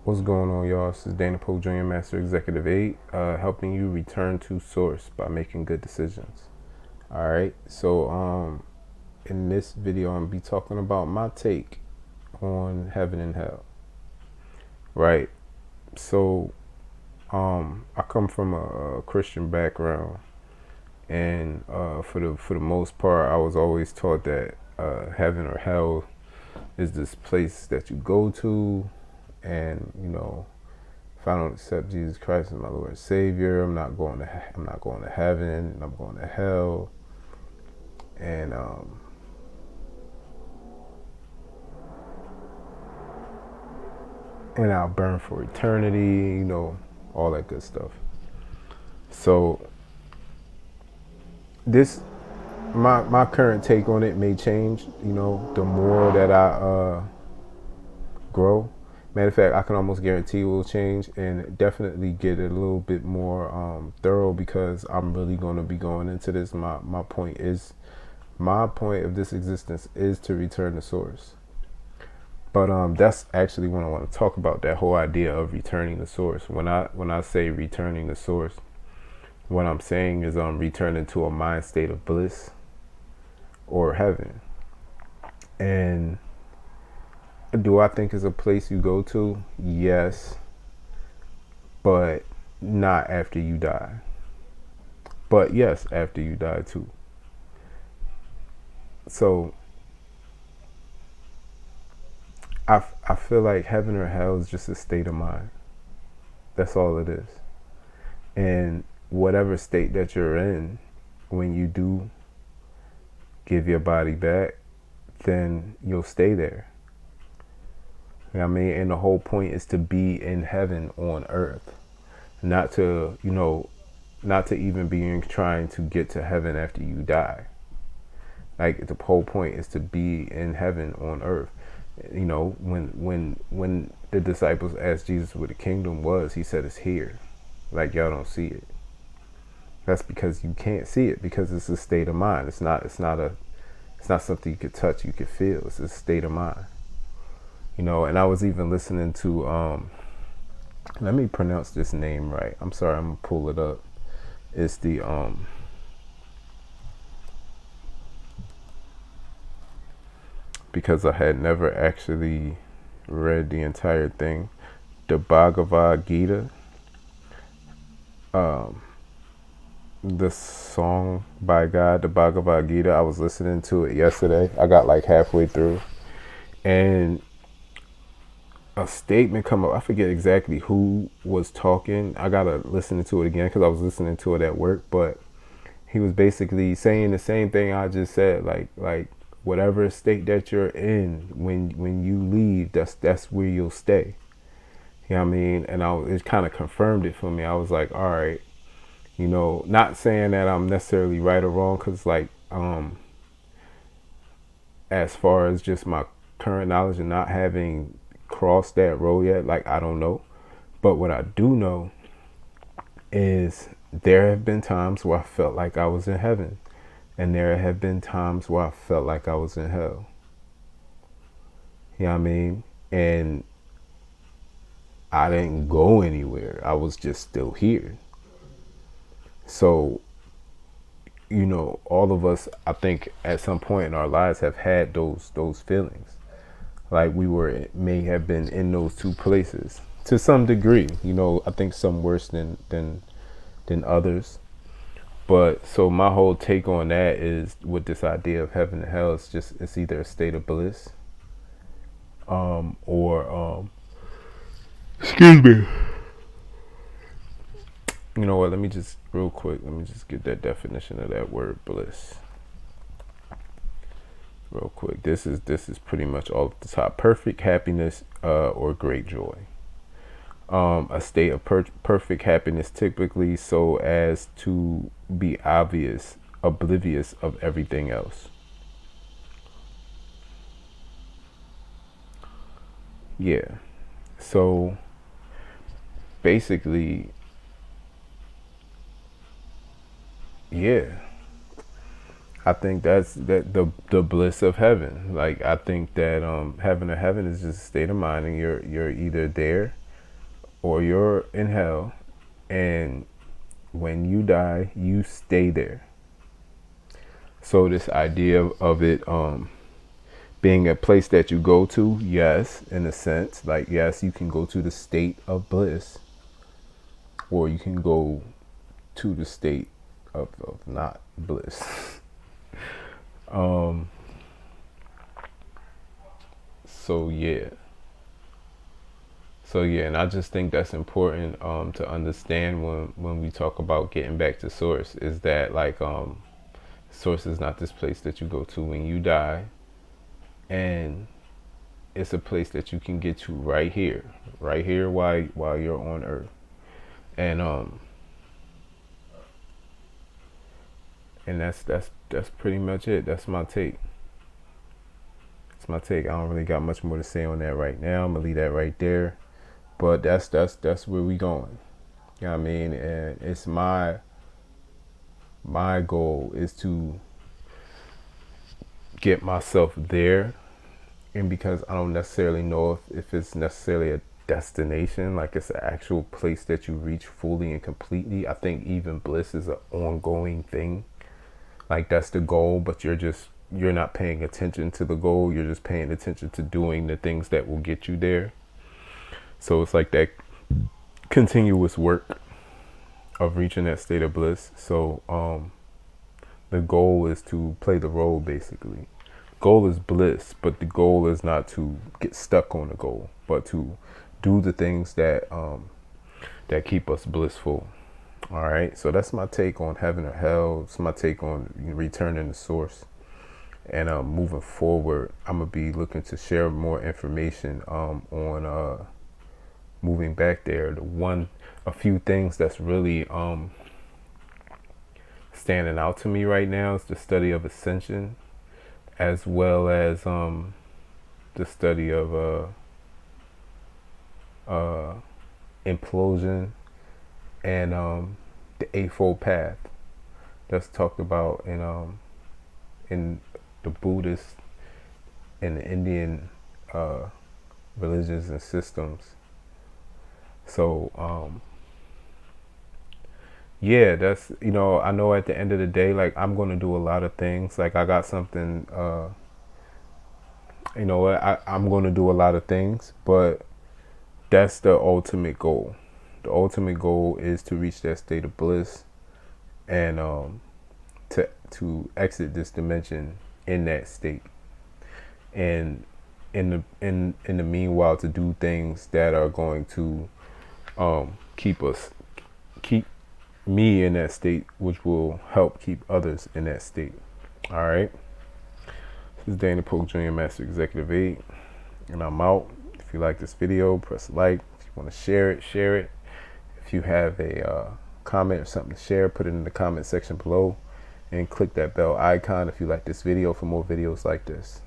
What's going on, y'all? This is Dana Poe Jr., Master Executive Aid, helping you return to source by making good decisions. All right. So, in this video, I'm gonna be talking about my take on heaven and hell. Right. So, I come from a Christian background, and for the most part, I was always taught that heaven or hell is this place that you go to, and if I don't accept Jesus Christ as my Lord and Savior, I'm not going to heaven. I'm going to hell, and I'll burn for eternity. All that good stuff. So this my current take on it may change. The more that I grow. Matter of fact, I can almost guarantee it will change and definitely get a little bit more thorough, because I'm really going to be going into this. My point of this existence is to return to source. But that's actually when I want to talk about that whole idea of returning to source. When I say returning to source, what I'm saying is returning to a mind state of bliss or heaven. And do I think it's a place you go to? Yes, but not after you die. But yes, after you die too. So I feel like heaven or hell is just a state of mind. That's all it is. And whatever state that you're in, when you do give your body back, then you'll stay there. You know what I mean? And the whole point is to be in heaven on earth, not to even be trying to get to heaven after you die. Like, the whole point is to be in heaven on earth. When the disciples asked Jesus what the kingdom was, he said it's here. Like, y'all don't see it. That's because you can't see it, because it's a state of mind. It's not something you could touch, you could feel. It's a state of mind. And I was even listening to let me pronounce this name right. I'm sorry, I'm gonna pull it up. It's the because I had never actually read the entire thing. The Bhagavad Gita. The song by God, the Bhagavad Gita. I was listening to it yesterday. I got like halfway through, and a statement come up. I forget exactly who was talking. I gotta listen to it again because I was listening to it at work. But he was basically saying the same thing I just said. Like whatever state that you're in, when you leave, that's where you'll stay. You know what I mean? And it kind of confirmed it for me. I was like, all right, not saying that I'm necessarily right or wrong, because as far as just my current knowledge and not having crossed that road yet, like, I don't know. But what I do know is there have been times where I felt like I was in heaven, and there have been times where I felt like I was in hell. You know what I mean? And I didn't go anywhere. I was just still here. So, all of us, I think, at some point in our lives have had those feelings. Like, may have been in those two places to some degree. I think some worse than others. But so my whole take on that is, with this idea of heaven and hell, it's either a state of bliss, or excuse me. You know what? Let me just real quick. Let me just get that definition of that word bliss real quick. This is pretty much all at the top. Perfect happiness, or great joy. A state of perfect happiness, typically so as to be oblivious of everything else. Yeah. So basically, yeah, I think that's the bliss of heaven. Like, I think that heaven is just a state of mind, and you're either there or you're in hell, and when you die, you stay there. So this idea of it being a place that you go to, yes, in a sense, like yes, you can go to the state of bliss, or you can go to the state of not bliss. So yeah. So yeah, and I just think that's important to understand when we talk about getting back to source, is that like source is not this place that you go to when you die, and it's a place that you can get to right here while you're on earth. And and that's pretty much it. That's my take. That's my take. I don't really got much more to say on that right now. I'm gonna leave that right there. But that's where we going. You know what I mean? And it's my goal is to get myself there. And because I don't necessarily know if it's necessarily a destination, like it's an actual place that you reach fully and completely. I think even bliss is an ongoing thing. Like that's the goal, but you're not paying attention to the goal. You're just paying attention to doing the things that will get you there. So it's like that continuous work of reaching that state of bliss. So the goal is to play the role, basically. Goal is bliss, but the goal is not to get stuck on the goal, but to do the things that that keep us blissful. All right, so that's my take on heaven or hell. It's my take on returning to source. And moving forward, I'm gonna be looking to share more information on moving back there. A few things that's really standing out to me right now is the study of ascension, as well as the study of implosion, and the Eightfold Path that's talked about in the Buddhist and the Indian religions and systems. So yeah, that's, I know at the end of the day, like I'm gonna do a lot of things. Like I got something, I'm gonna do a lot of things, but that's the ultimate goal. The ultimate goal is to reach that state of bliss, and to exit this dimension in that state, and in the meanwhile to do things that are going to keep me in that state, which will help keep others in that state. All right. This is Dana Polk Jr., Master Executive 8, and I'm out. If you like this video, press like. If you want to share it, share it. If you have a comment or something to share, put it in the comment section below, and click that bell icon if you like this video for more videos like this.